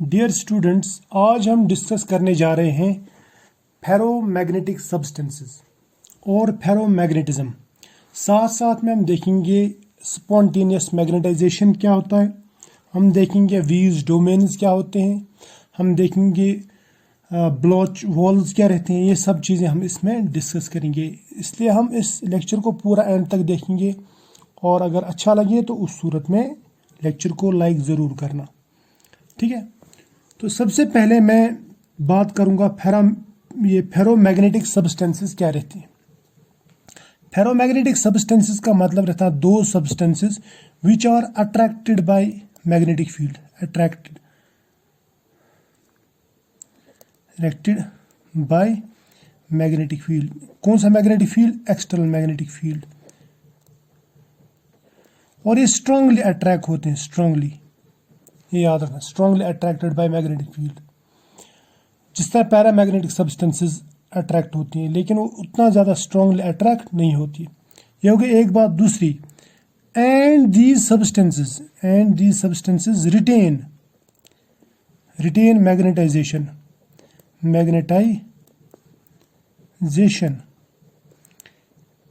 Dear students, आज हम discuss करने जा रहे हैं फेरोमैग्नेटिक सब्सटेंसेस और फेरोमैग्नेटिज्म। साथ साथ में हम देखेंगे स्पॉन्टेनियस मैग्नेटाइजेशन क्या होता है, हम देखेंगे वीज डोमेन्स क्या होते हैं, हम देखेंगे ब्लॉच वॉल्स क्या रहते हैं। ये सब चीज़ें हम इसमें डिस्कस करेंगे, इसलिए हम इस लेक्चर को पूरा एंड तक देखेंगे और अगर अच्छा लगे तो उस सूरत में लेक्चर को लाइक ज़रूर करना, ठीक है। तो सबसे पहले मैं बात करूंगा फेरोमैग्नेटिक सब्सटेंसेस क्या रहती हैं। फेरोमैग्नेटिक सब्सटेंसेस का मतलब रहता है दो substances which are attracted by magnetic field. Attracted by magnetic field. कौन सा magnetic field? External magnetic field. और ये स्ट्रांगली अट्रैक्ट होते हैं, स्ट्रांगली, ये याद रखना, strongly attracted by magnetic field. जिस तरह पैरामैग्नेटिक सब्सटेंसेस अट्रैक्ट होती हैं, लेकिन वो उतना ज़्यादा स्ट्रांगली अट्रैक्ट नहीं होती। ये हो गई एक बात। दूसरी, and these substances retain magnetization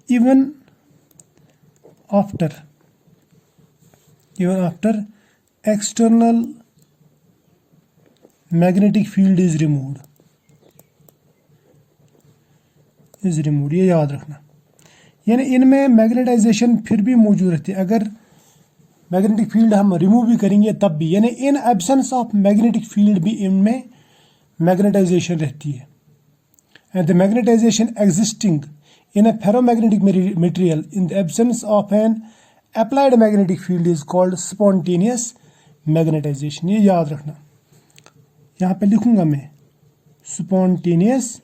even after external magnetic field is removed। ये याद रखना, यानी इनमें मैग्नेटाइजेशन फिर भी मौजूद रहती है। अगर मैग्नेटिक फील्ड हम रिमूव भी करेंगे तब भी, यानी in absence of magnetic field भी इनमें मैग्नेटाइजेशन रहती है। And the magnetization existing in a ferromagnetic material in the absence of an applied magnetic field is called spontaneous magnetization. ये याद रखना, यहां पे लिखूंगा मैं स्पॉन्टेनियस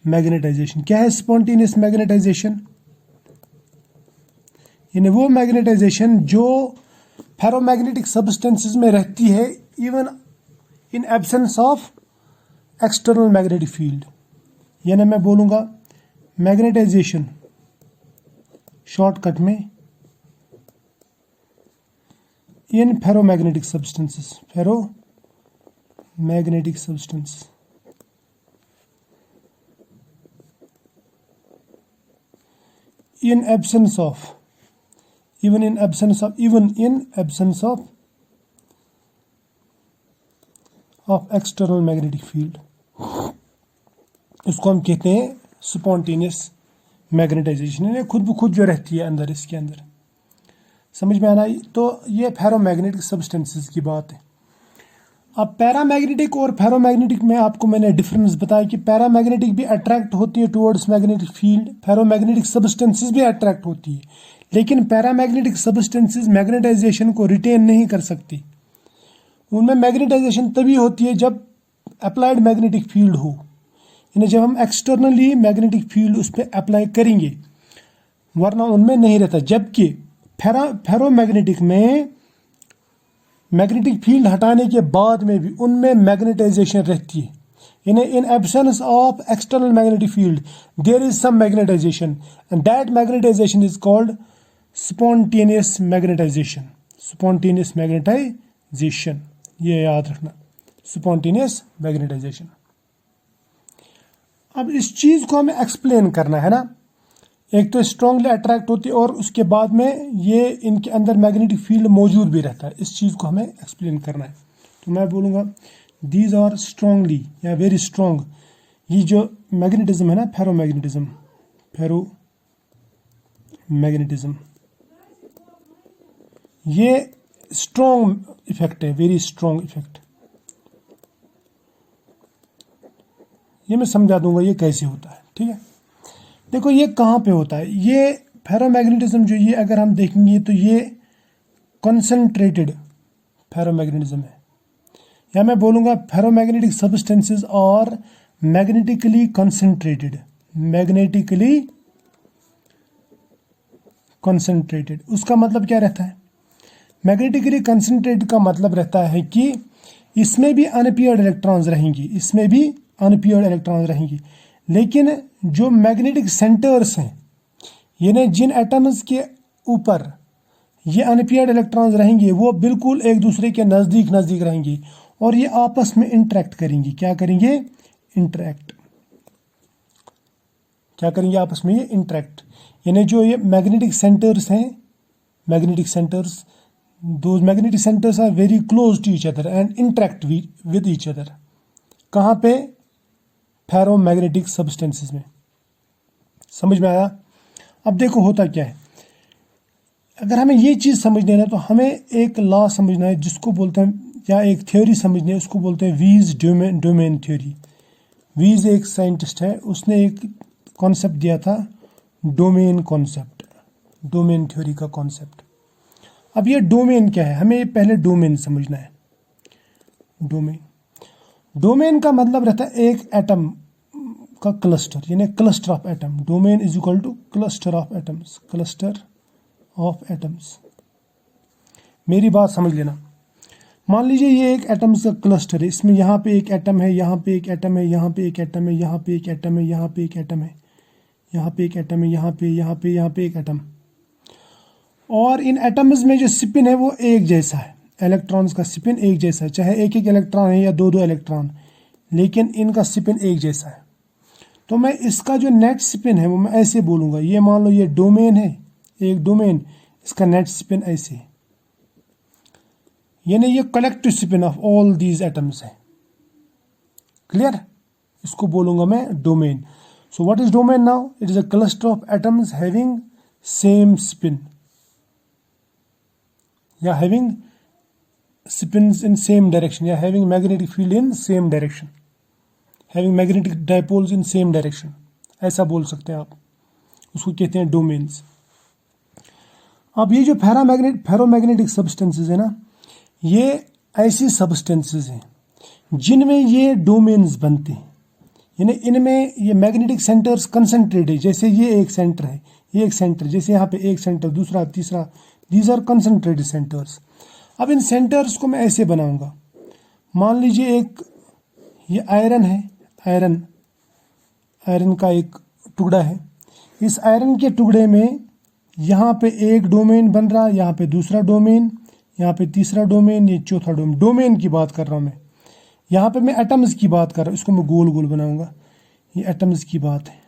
मैग्नेटाइजेशन। क्या है स्पॉन्टेनियस मैग्नेटाइजेशन? यानी वो मैग्नेटाइजेशन जो फेरोमैग्नेटिक सब्सटेंसेस में रहती है even in absence of external magnetic field. यानी मैं बोलूंगा मैग्नेटाइजेशन शॉर्टकट में in ferromagnetic substances, ferromagnetic substance in absence of external magnetic field, उसको हम कहते हैं स्पॉन्टेनियस मैग्नेटाइजेशन। यानी खुद ब खुद जो रहती है अंदर, इसके अंदर। समझ में आना? तो ये फेरोमैग्नेटिक सब्सटेंसेस की बात है। अब पैरामैग्नेटिक और फेरोमैग्नेटिक में आपको मैंने डिफरेंस बताया कि पैरामैग्नेटिक भी अट्रैक्ट होती है towards magnetic field, ferromagnetic substances भी अट्रैक्ट होती है, लेकिन पैरामैग्नेटिक सब्सटेंसेस मैग्नेटाइजेशन को रिटेन नहीं कर सकती। उनमें मैग्नेटाइजेशन तभी होती है जब अप्लाइड मैग्नेटिक फील्ड हो, यानी जब हम एक्सटर्नली मैग्नेटिक फील्ड उस पर अप्लाई करेंगे, वरना उनमें नहीं रहता। जबकि फेरोमैग्नेटिक में मैग्नेटिक फील्ड हटाने के बाद में भी उनमें मैग्नेटाइजेशन रहती है। यानी in absence of external magnetic field there is some magnetization and that magnetization is called spontaneous magnetization. Spontaneous magnetization, ये याद रखना, स्पॉन्टेनियस मैग्नेटाइजेशन। अब इस चीज को हमें एक्सप्लेन करना है ना। एक तो स्ट्रांगली अट्रैक्ट होती है और उसके बाद में ये इनके अंदर मैग्नेटिक फील्ड मौजूद भी रहता है। इस चीज को हमें एक्सप्लेन करना है। तो मैं बोलूंगा दीज आर स्ट्रांगली या वेरी स्ट्रांग। ये जो मैग्नेटिज्म है ना, फेरोमैग्नेटिज्म, ये स्ट्रांग इफेक्ट है, वेरी स्ट्रांग इफेक्ट। ये मैं समझा दूंगा ये कैसे होता है, ठीक है। देखो ये कहाँ पे होता है। ये फेरोमैग्नेटिज्म जो ये अगर हम देखेंगे तो ये कंसंट्रेटेड फेरोमैग्नेटिज्म है, या मैं बोलूँगा फेरोमैग्नेटिक सब्सटेंसेस और मैग्नेटिकली कंसंट्रेटेड। उसका मतलब क्या रहता है? मैग्नेटिकली कंसंट्रेटेड का मतलब रहता है कि इसमें भी अनपेयर्ड इलेक्ट्रॉन्स रहेंगी, लेकिन जो मैग्नेटिक सेंटर्स हैं, यानी जिन एटम्स के ऊपर ये अनपेयर्ड इलेक्ट्रॉन्स रहेंगे वो बिल्कुल एक दूसरे के नज़दीक नज़दीक रहेंगे और ये आपस में इंटरेक्ट करेंगे। क्या करेंगे? इंटरेक्ट। क्या करेंगे आपस में? ये इंटरेक्ट। यानी जो ये मैग्नेटिक सेंटर्स हैं, magnetic centres, those magnetic centres are very close to each other and interact with each other. कहाँ पे? फेरोमैग्नेटिक सब्सटेंसेस में। समझ में आया? अब देखो होता क्या है, अगर हमें ये चीज़ समझनी है ना तो हमें एक लॉ समझना है जिसको बोलते हैं, या एक थ्योरी समझनी है, उसको बोलते हैं वीज डोमेन थ्योरी। वीज एक साइंटिस्ट है, उसने एक कॉन्सेप्ट दिया था, डोमेन कॉन्सेप्ट, डोमेन थ्योरी का कॉन्सेप्ट। अब ये डोमेन क्या है, हमें पहले डोमेन समझना है। डोमेन का मतलब रहता है एक एटम का क्लस्टर, यानी cluster of atom. Domain is equal two cluster of atoms, cluster of atoms. मेरी बात समझ लेना। मान लीजिए ये एक एटम्स का क्लस्टर है, इसमें यहाँ पे एक एटम है, यहाँ पे एक एटम है, यहाँ पे एक एटम है, यहाँ पे एक एटम है, यहाँ पे एक एटम है, यहाँ पे एक एटम है, यहाँ पे एक एटम। और इन एटम्स में जो स्पिन है वो एक जैसा है, इलेक्ट्रॉन्स का स्पिन एक जैसा है, चाहे एक एक इलेक्ट्रॉन है या दो दो इलेक्ट्रॉन, लेकिन इनका स्पिन एक जैसा है। तो मैं इसका जो नेट स्पिन है वो मैं ऐसे बोलूँगा, ये मान लो ये डोमेन है, एक डोमेन, इसका नेट स्पिन ऐसे, यानी ये collective spin of all these atoms है। क्लियर? इसको बोलूँगा मैं domain. So what is domain now? It is a cluster of atoms having same spin, या having spins in same direction, या having magnetic field in same direction, having magnetic dipoles in same direction, ऐसा बोल सकते हैं आप, उसको कहते हैं डोमेन्स। अब ये जो फेरोमैग्नेटिक सब्सटेंसेस है ना, ये ऐसी सब्सटेंसेस हैं जिनमें ये डोमेन्स बनते हैं, यानी इनमें ये मैग्नेटिक सेंटर्स कंसंट्रेट है। जैसे ये एक सेंटर है, ये एक सेंटर, जैसे यहाँ पे एक सेंटर, दूसरा, तीसरा, दीज आर कंसंट्रेटेड सेंटर्स। अब इन सेंटर्स को मैं ऐसे बनाऊंगा, मान लीजिए एक ये आयरन है, आयरन का एक टुकड़ा है। इस आयरन के टुकड़े में यहाँ पे एक डोमेन बन रहा है, यहाँ पे दूसरा डोमेन, यहाँ पे तीसरा डोमेन, ये चौथा डोमेन। डोमेन की बात कर रहा हूँ मैं, यहाँ पे मैं एटम्स की बात कर रहा हूँ, इसको मैं गोल गोल बनाऊंगा, ये एटम्स की बात है।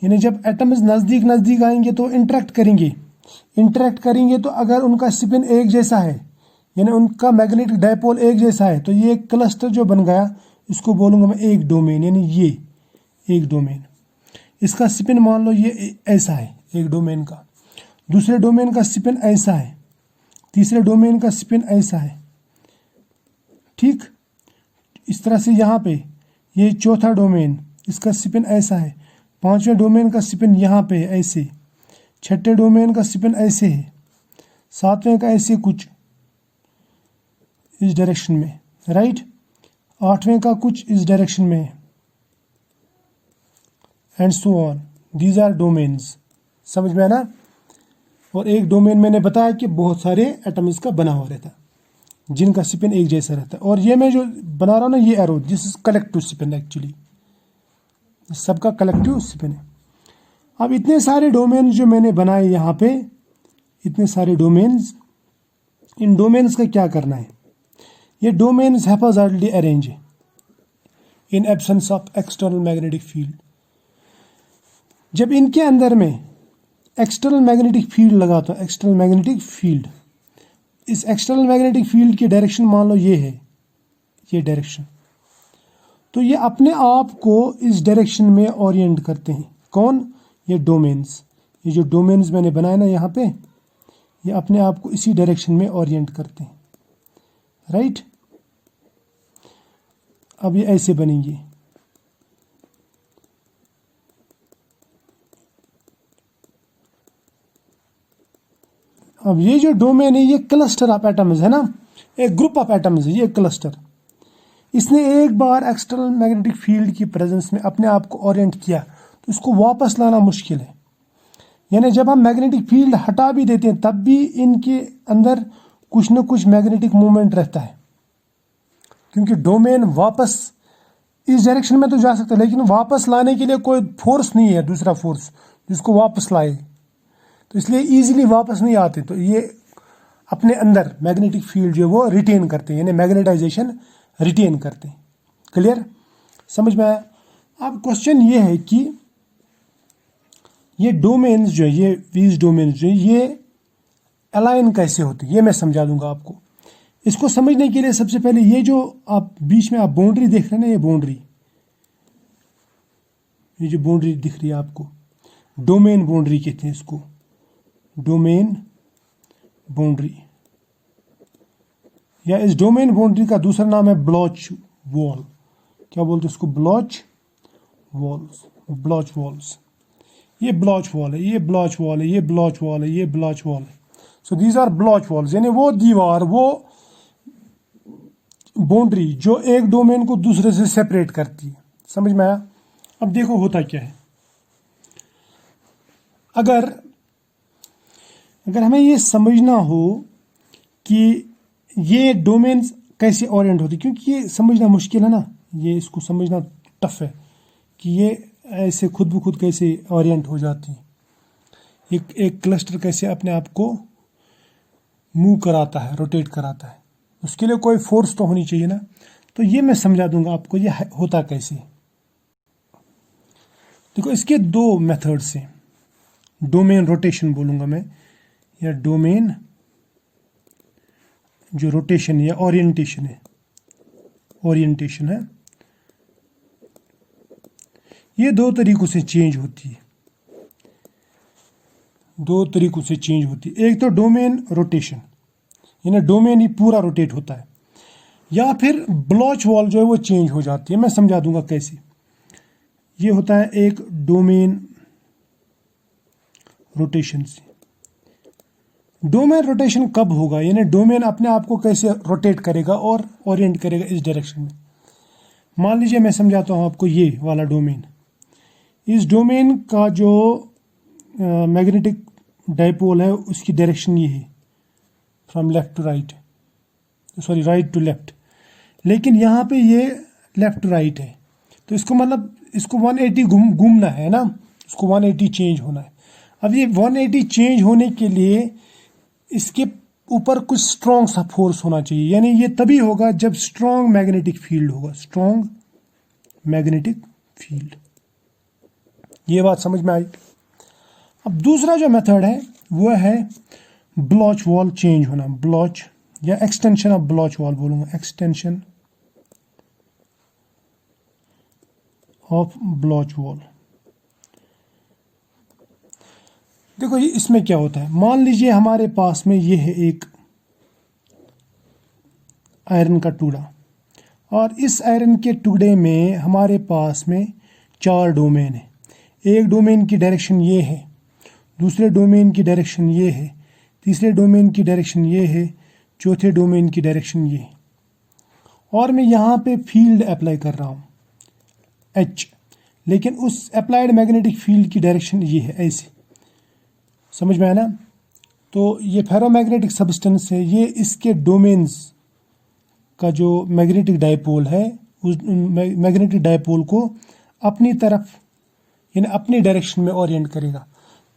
यानी जब एटम्स नज़दीक नज़दीक आएंगे तो इंटरेक्ट करेंगे तो अगर उनका स्पिन एक जैसा है, यानी उनका मैग्नेटिक डायपोल एक जैसा है, तो ये क्लस्टर जो बन गया इसको बोलूँगा मैं एक डोमेन, यानी ये एक डोमेन। इसका स्पिन मान लो ये ऐसा है, एक डोमेन का, दूसरे डोमेन का स्पिन ऐसा है, तीसरे डोमेन का स्पिन ऐसा है। ठीक इस तरह से यहाँ पे ये चौथा डोमेन, इसका स्पिन ऐसा है, पांचवें डोमेन का स्पिन यहाँ पे ऐसे, छठे डोमेन का स्पिन ऐसे है, सातवें का ऐसे कुछ इस डायरेक्शन में, राइट, आठवें का कुछ इस डायरेक्शन में, and so on. These are domains. समझ में आना? और एक डोमेन मैंने बताया कि बहुत सारे एटम इसका बना हुआ रहता है जिनका स्पिन एक जैसा रहता है। और ये मैं जो बना रहा हूँ ना, ये arrow, this is collective spin, actually सबका कलेक्टिव स्पिन है। अब इतने सारे डोमेन्स जो मैंने बनाए यहाँ पे, इतने सारे डोमेन्स, इन डोमेन्स का क्या करना है? ये डोमेन्स हैप्पीली अरेंज है इन absence of external magnetic field. जब इनके अंदर में एक्सटर्नल मैग्नेटिक फील्ड लगाता हूँ, एक्सटर्नल मैग्नेटिक फील्ड, इस एक्सटर्नल मैग्नेटिक फील्ड की डायरेक्शन मान लो ये है, ये डायरेक्शन, तो ये अपने आप को इस डायरेक्शन में ओरिएंट करते हैं। कौन? ये डोमेन्स। ये जो डोमेन्स मैंने बनाए ना यहाँ पे, ये अपने आप को इसी डायरेक्शन में ओरिएंट करते हैं, राइट। अब ये ऐसे बनेंगे, अब ये जो डोमेन है ये क्लस्टर ऑफ एटम्स है ना, एक ग्रुप ऑफ एटम्स है ये क्लस्टर। इसने एक बार एक्सटर्नल मैग्नेटिक फील्ड की प्रेजेंस में अपने आप को ओरिएंट किया तो इसको वापस लाना मुश्किल है। यानी जब हम मैग्नेटिक फील्ड हटा भी देते हैं तब भी इनके अंदर कुछ न कुछ मैग्नेटिक मूवमेंट रहता है, क्योंकि डोमेन वापस इस डायरेक्शन में तो जा सकता है लेकिन वापस लाने के लिए कोई फोर्स नहीं है, दूसरा फोर्स जिसको वापस लाए। तो इसलिए इजीली वापस नहीं आते, तो ये अपने अंदर मैग्नेटिक फील्ड जो है वो रिटेन करते हैं, यानी मैग्नेटाइजेशन रिटेन करते हैं। क्लियर, समझ में आया? अब क्वेश्चन ये है कि ये डोमेन्स जो है, ये वीज डोमेन्स जो है, ये अलाइन कैसे होते हैं, ये मैं समझा दूंगा आपको। इसको समझने के लिए सबसे पहले ये जो आप बीच में आप बाउंड्री देख रहे हैं ना, ये बाउंड्री, ये जो बाउंड्री दिख रही है आपको, डोमेन बाउंड्री कहते हैं इसको, डोमेन बाउंड्री, या इस डोमेन बाउंड्री का दूसरा नाम है ब्लॉच वॉल। क्या बोलते हैं इसको? Blotch walls, blotch walls. ये ब्लॉच वॉल है, ये ब्लॉच वॉल है, ये ब्लॉच वॉल है, ये ब्लॉच वॉल है। So these are Bloch walls, यानी वो दीवार, वो बाउंड्री जो एक डोमेन को दूसरे से सेपरेट करती है। समझ में आया? अब देखो होता क्या है, अगर हमें ये समझना हो कि ये डोमेन्स कैसे ओरिएंट होती, क्योंकि ये समझना मुश्किल है ना, ये इसको समझना टफ है कि ये ऐसे खुद ब खुद कैसे ओरिएंट हो जाती है, एक क्लस्टर कैसे अपने आप को मूव कराता है, रोटेट कराता है, उसके लिए कोई फोर्स तो होनी चाहिए ना। तो ये मैं समझा दूंगा आपको ये होता कैसे। देखो इसके दो मेथड्स हैं, डोमेन रोटेशन बोलूंगा मैं, या डोमेन जो रोटेशन या ओरिएंटेशन है, ओरिएंटेशन है, ये दो तरीकों से चेंज होती है, दो तरीकों से चेंज होती है। एक तो डोमेन रोटेशन, यानी डोमेन ही पूरा रोटेट होता है, या फिर ब्लॉच वॉल जो है वो चेंज हो जाती है। मैं समझा दूंगा कैसे। ये होता है एक डोमेन रोटेशन से। डोमेन रोटेशन कब होगा, यानी डोमेन अपने आप को कैसे रोटेट करेगा और ओरिएंट करेगा इस डायरेक्शन में। मान लीजिए मैं समझाता हूँ आपको, ये वाला डोमेन, इस डोमेन का जो मैग्नेटिक डाइपोल है उसकी डायरेक्शन ये है, from left to right, sorry right to left, लेकिन यहाँ पे ये लेफ्ट टू राइट है, तो इसको मतलब इसको 180 घूमना है ना, इसको 180 चेंज होना है। अब ये 180 चेंज होने के लिए इसके ऊपर कुछ स्ट्रॉन्ग सा फोर्स होना चाहिए, यानी ये तभी होगा जब स्ट्रॉन्ग मैग्नेटिक फील्ड होगा, स्ट्रॉन्ग मैग्नेटिक फील्ड। ये बात समझ में आई? अब दूसरा जो मेथड है वो है ब्लॉच वॉल चेंज होना, ब्लॉच या एक्सटेंशन ऑफ ब्लॉच वॉल बोलूंगा, एक्सटेंशन ऑफ ब्लॉच वॉल। देखो ये इसमें क्या होता है, मान लीजिए हमारे पास में ये है एक आयरन का टुकड़ा, और इस आयरन के टुकड़े में हमारे पास में 4 डोमेन है। एक डोमेन की डायरेक्शन ये है, दूसरे डोमेन की डायरेक्शन ये है, तीसरे डोमेन की डायरेक्शन ये है, चौथे डोमेन की डायरेक्शन ये है, और मैं यहाँ पे फील्ड अप्लाई कर रहा हूँ H, लेकिन उस अप्लाइड मैग्नेटिक फील्ड की डायरेक्शन ये है, ऐसे। समझ में आया ना? तो ये फेरोमैग्नेटिक सब्सटेंस है, ये इसके डोमेन्स का जो मैग्नेटिक डाइपोल है, उस मैग्नेटिक डाइपोल को अपनी तरफ यानी अपनी डायरेक्शन में ओरिएंट करेगा,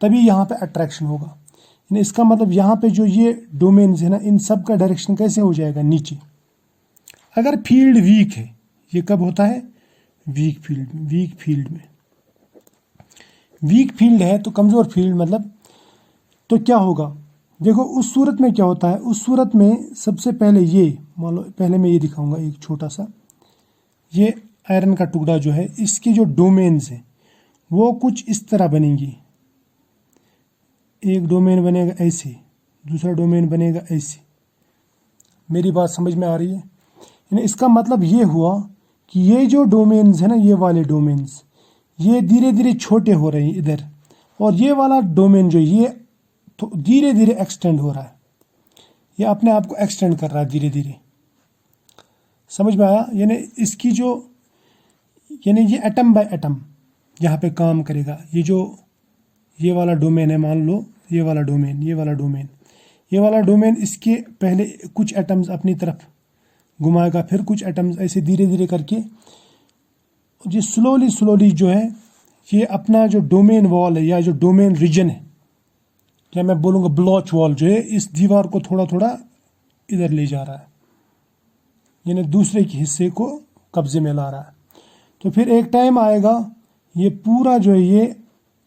तभी यहाँ पे अट्रैक्शन होगा। यानी इसका मतलब यहाँ पे जो ये डोमेन्स है ना, इन सब का डायरेक्शन कैसे हो जाएगा, नीचे। अगर फील्ड वीक है, ये कब होता है, वीक फील्ड में, वीक फील्ड में, वीक फील्ड है तो कमजोर फील्ड मतलब, तो क्या होगा, देखो उस सूरत में क्या होता है, उस सूरत में सबसे पहले ये मान लो, पहले मैं ये दिखाऊंगा एक छोटा सा, ये आयरन का टुकड़ा जो है, इसके जो डोमेन्स है वो कुछ इस तरह बनेंगी। एक डोमेन बनेगा ऐसे, दूसरा डोमेन बनेगा ऐसे। मेरी बात समझ में आ रही है? यानी इसका मतलब ये हुआ कि ये जो डोमेन्स है ना, ये वाले डोमेन्स, ये धीरे धीरे छोटे हो रहे हैं इधर, और ये वाला डोमेन जो ये तो धीरे धीरे एक्सटेंड हो रहा है, ये अपने आप को एक्सटेंड कर रहा है धीरे धीरे। समझ में आया? यानी इसकी जो, यानी ये एटम बाय एटम यहाँ पे काम करेगा। ये जो ये वाला डोमेन है, मान लो ये वाला डोमेन, ये वाला डोमेन, ये वाला डोमेन, इसके पहले कुछ एटम्स अपनी तरफ घुमाएगा, फिर कुछ एटम्स, ऐसे धीरे धीरे करके ये स्लोली जो है, ये अपना जो डोमेन वॉल है या जो डोमेन रीजन है, या मैं बोलूँगा ब्लॉच वॉल जो है इस दीवार को थोड़ा थोड़ा इधर ले जा रहा है, यानी दूसरे के हिस्से को कब्जे में ला रहा है। तो फिर एक टाइम आएगा ये पूरा जो है ये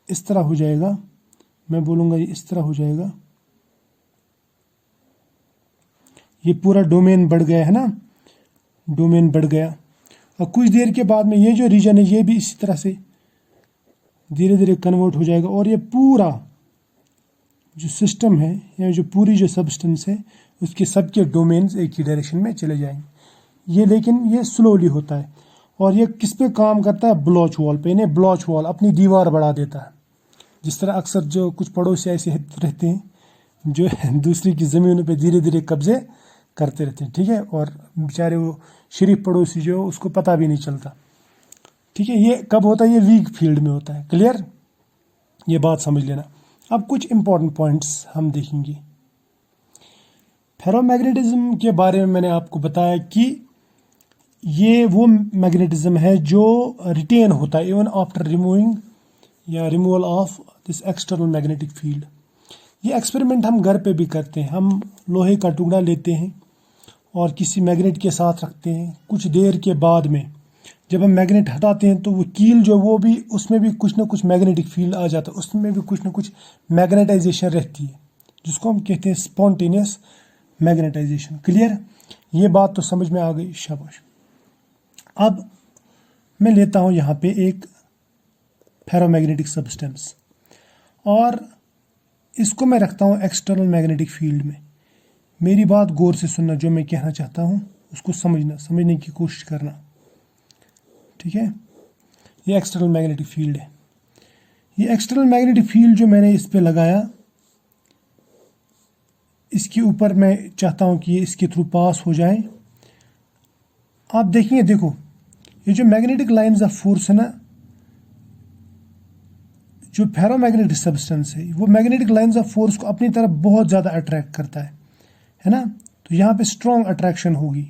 इस तरह हो जाएगा, मैं बोलूँगा ये इस तरह हो जाएगा, ये पूरा डोमेन बढ़ गया है ना, डोमेन बढ़ गया। और कुछ देर के बाद में ये जो रीजन है ये भी इसी तरह से धीरे धीरे कन्वर्ट हो जाएगा और ये पूरा जो सिस्टम है या जो पूरी जो सब्सटेंस है उसके सबके डोमेन्स एक ही डायरेक्शन में चले जाएंगे। ये लेकिन ये स्लोली होता है और ये किस पे काम करता है, ब्लॉच वॉल पे। इन्हें ब्लॉच वॉल अपनी दीवार बढ़ा देता है। जिस तरह अक्सर जो कुछ पड़ोसी ऐसे रहते हैं जो दूसरी की ज़मीनों पे धीरे धीरे कब्जे करते रहते हैं, ठीक है, और बेचारे वो शरीफ पड़ोसी जो उसको पता भी नहीं चलता, ठीक है। ये कब होता है, ये वीक फील्ड में होता है। क्लियर, ये बात समझ लेना। अब कुछ इंपॉर्टेंट पॉइंट्स हम देखेंगे। फेरोमैग्नेटिज्म के बारे में मैंने आपको बताया कि ये वो मैग्नेटिज्म है जो रिटेन होता है इवन आफ्टर रिमूविंग या removal of this external magnetic field. ये एक्सपेरिमेंट हम घर पे भी करते हैं। हम लोहे का टुकड़ा लेते हैं और किसी मैग्नेट के साथ रखते हैं। कुछ देर के बाद में जब हम मैग्नेट हटाते हैं तो वो कील जो वो भी उसमें भी कुछ ना कुछ मैग्नेटिक फील्ड आ जाता है, उसमें भी कुछ ना कुछ मैग्नेटाइजेशन रहती है जिसको हम कहते हैं स्पॉन्टेनियस मैग्नेटाइजेशन। क्लियर, ये बात तो समझ में आ गई, शाबाश। अब मैं लेता हूँ यहाँ पे एक फेरोमैग्नेटिक सब्सटेंस और इसको मैं रखता हूँ एक्सटर्नल मैग्नेटिक फील्ड में। मेरी बात गौर से सुनना, जो मैं कहना चाहता हूँ उसको समझने की कोशिश करना, ठीक है। ये एक्सटर्नल मैग्नेटिक फील्ड है। ये एक्सटर्नल मैग्नेटिक फील्ड जो मैंने इस पे लगाया, इसके ऊपर मैं चाहता हूँ कि ये इसके थ्रू पास हो जाए। आप देखेंगे, देखो ये जो मैग्नेटिक लाइंस ऑफ फोर्स है ना, जो फेरोमैग्नेटिक सब्सटेंस है वो मैग्नेटिक लाइंस ऑफ फोर्स को अपनी तरफ बहुत ज़्यादा अट्रैक्ट करता है ना। तो यहाँ पे स्ट्रॉन्ग अट्रैक्शन होगी,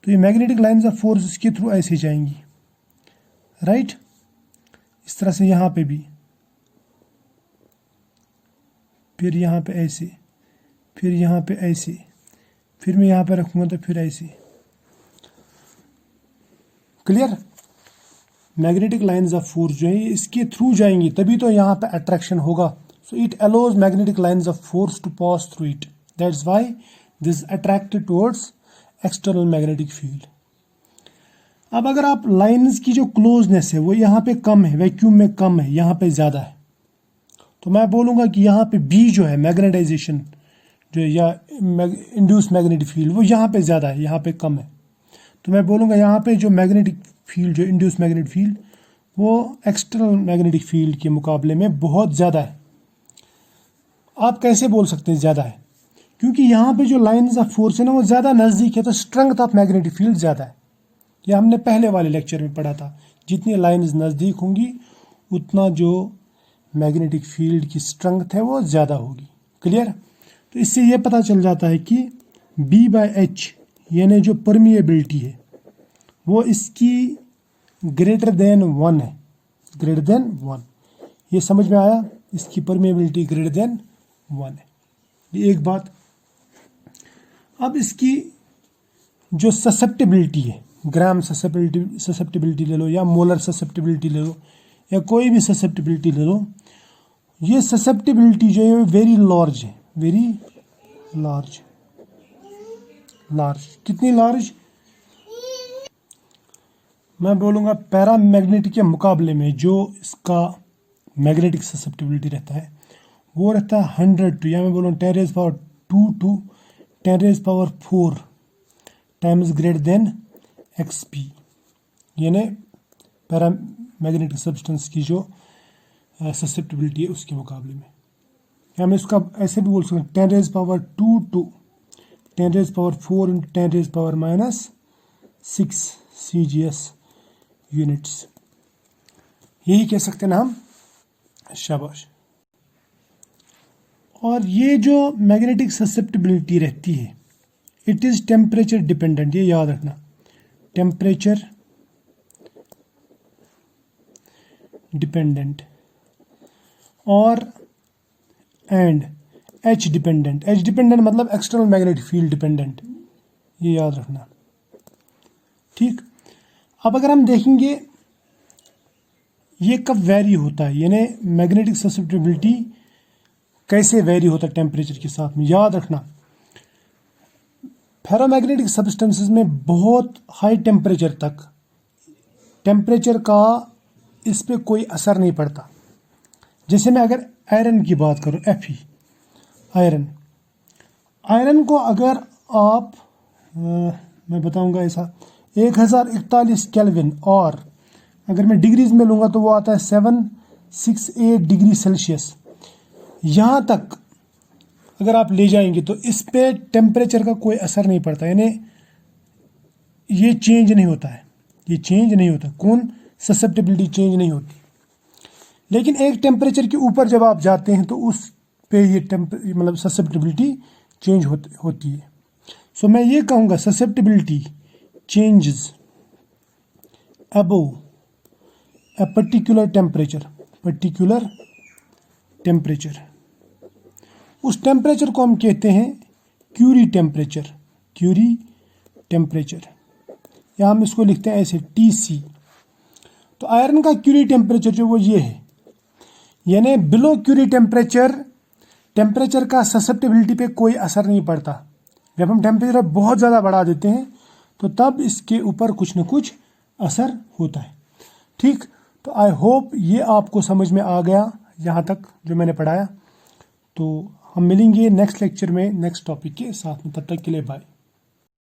तो ये मैग्नेटिक लाइंस ऑफ फोर्स इसके थ्रू ऐसे जाएंगी, राइट। इस तरह से यहाँ पे भी, फिर यहाँ पे ऐसे, फिर यहाँ पे ऐसे, फिर मैं यहाँ पे रखूँगा तो फिर ऐसे। Clear, magnetic lines of force जो है इसके थ्रू जाएंगी, तभी तो यहाँ पे अट्रैक्शन होगा। So it allows magnetic lines of force to pass through it, that's why this attracted towards external magnetic field. अब अगर आप लाइंस की जो क्लोजनेस है वो यहाँ पे कम है, वैक्यूम में कम है, यहाँ पे ज़्यादा है, तो मैं बोलूँगा कि यहाँ पे बी जो है मैग्नेटाइजेशन जो या इंड्यूस मैग्नेटिक फील्ड वो यहाँ पे ज़्यादा है, यहाँ पे कम है। तो मैं बोलूँगा यहाँ पे जो मैग्नेटिक फील्ड, जो इंड्यूस मैग्नेटिक फील्ड, वो एक्सटर्नल मैग्नेटिक फील्ड के मुकाबले में बहुत ज़्यादा है। आप कैसे बोल सकते हैं ज़्यादा है? क्योंकि यहाँ पे जो लाइंस ऑफ फोर्स है ना वो ज़्यादा नज़दीक है, तो स्ट्रेंथ ऑफ मैग्नेटिक फील्ड ज़्यादा है। ये हमने पहले वाले लेक्चर में पढ़ा था, जितनी लाइंस नज़दीक होंगी उतना जो मैग्नेटिक फील्ड की स्ट्रेंथ है वो ज़्यादा होगी। क्लियर, तो इससे ये पता चल जाता है कि B/H यानी जो परमिएबिलिटी है वो इसकी ग्रेटर देन 1 है, ग्रेटर देन 1। ये समझ में आया, इसकी परमिएबिलिटी ग्रेटर देन 1 है, ये एक बात। अब इसकी जो ससेप्टिबिलिटी है, ग्राम ससेप्टिबिलिटी ले लो या मोलर ससेप्टिबिलिटी ले लो या कोई भी ससेप्टिबिलिटी ले लो, ये ससेप्टिबिलिटी जो है वेरी लार्ज है, वेरी लार्ज। लार्ज कितनी लार्ज? मैं बोलूँगा पैरामैग्नेटिक के मुकाबले में जो इसका मैग्नेटिक ससेप्टिबिलिटी रहता है वो रहता है 100 टू, या मैं बोलूँ 10⁻² to 10⁻⁴ times greater than XP, यानी पैरामैग्नेटिक सब्सटेंस की जो ससेप्टिबिलिटी है उसके मुकाबले में। या मैं इसका ऐसे भी बोल सकता हूँ 10⁻² to 10⁻⁴ into 10⁻⁻6 CGS यूनिट्स, यही कह सकते हैं ना हम, शाबाश। और ये जो मैग्नेटिक ससेप्टिबिलिटी रहती है इट इज़ टेम्परेचर डिपेंडेंट, ये याद रखना, टेम्परेचर डिपेंडेंट। और and H dependent. H dependent मतलब एक्सटर्नल मैग्नेटिक फील्ड डिपेंडेंट, ये याद रखना। ठीक, अब अगर हम देखेंगे ये कब वैरी होता है, यानी मैग्नेटिक ससेप्टिबिलिटी कैसे वैरी होता है टेम्परेचर के साथ में, याद रखना। फेरोमैग्नेटिक सब्सटेंसेस में बहुत हाई टेम्परेचर तक टेम्परेचर का इस पे कोई असर नहीं पड़ता। जैसे मैं अगर आयरन की बात करूं, Fe आयरन को अगर आप मैं बताऊंगा ऐसा 1041 केल्विन, और अगर मैं डिग्रीज में लूंगा तो वो आता है 768 डिग्री सेल्सियस, यहाँ तक अगर आप ले जाएंगे तो इस पे टेम्परेचर का कोई असर नहीं पड़ता, यानी ये चेंज नहीं होता है, ये चेंज नहीं होता। कौन? ससेप्टिबिलिटी चेंज नहीं होती। लेकिन एक टेम्परेचर के ऊपर जब आप जाते हैं तो उस पे ये मतलब ससेप्टिबिलिटी चेंज होती है। सो मैं ये कहूँगा susceptibility changes above a particular temperature, उस टेम्परेचर को हम कहते हैं क्यूरी टेम्परेचर, या हम इसको लिखते हैं ऐसे TC। तो आयरन का क्यूरी टेम्परेचर जो वो ये है, यानी बिलो क्यूरी टेम्परेचर का ससेप्टिबिलिटी पे कोई असर नहीं पड़ता। जब हम टेम्परेचर बहुत ज़्यादा बढ़ा देते हैं तो तब इसके ऊपर कुछ न कुछ असर होता है। ठीक, तो आई होप ये आपको समझ में आ गया यहाँ तक जो मैंने पढ़ाया। तो हम मिलेंगे नेक्स्ट लेक्चर में नेक्स्ट टॉपिक के साथ में, तब तक के लिए बाय।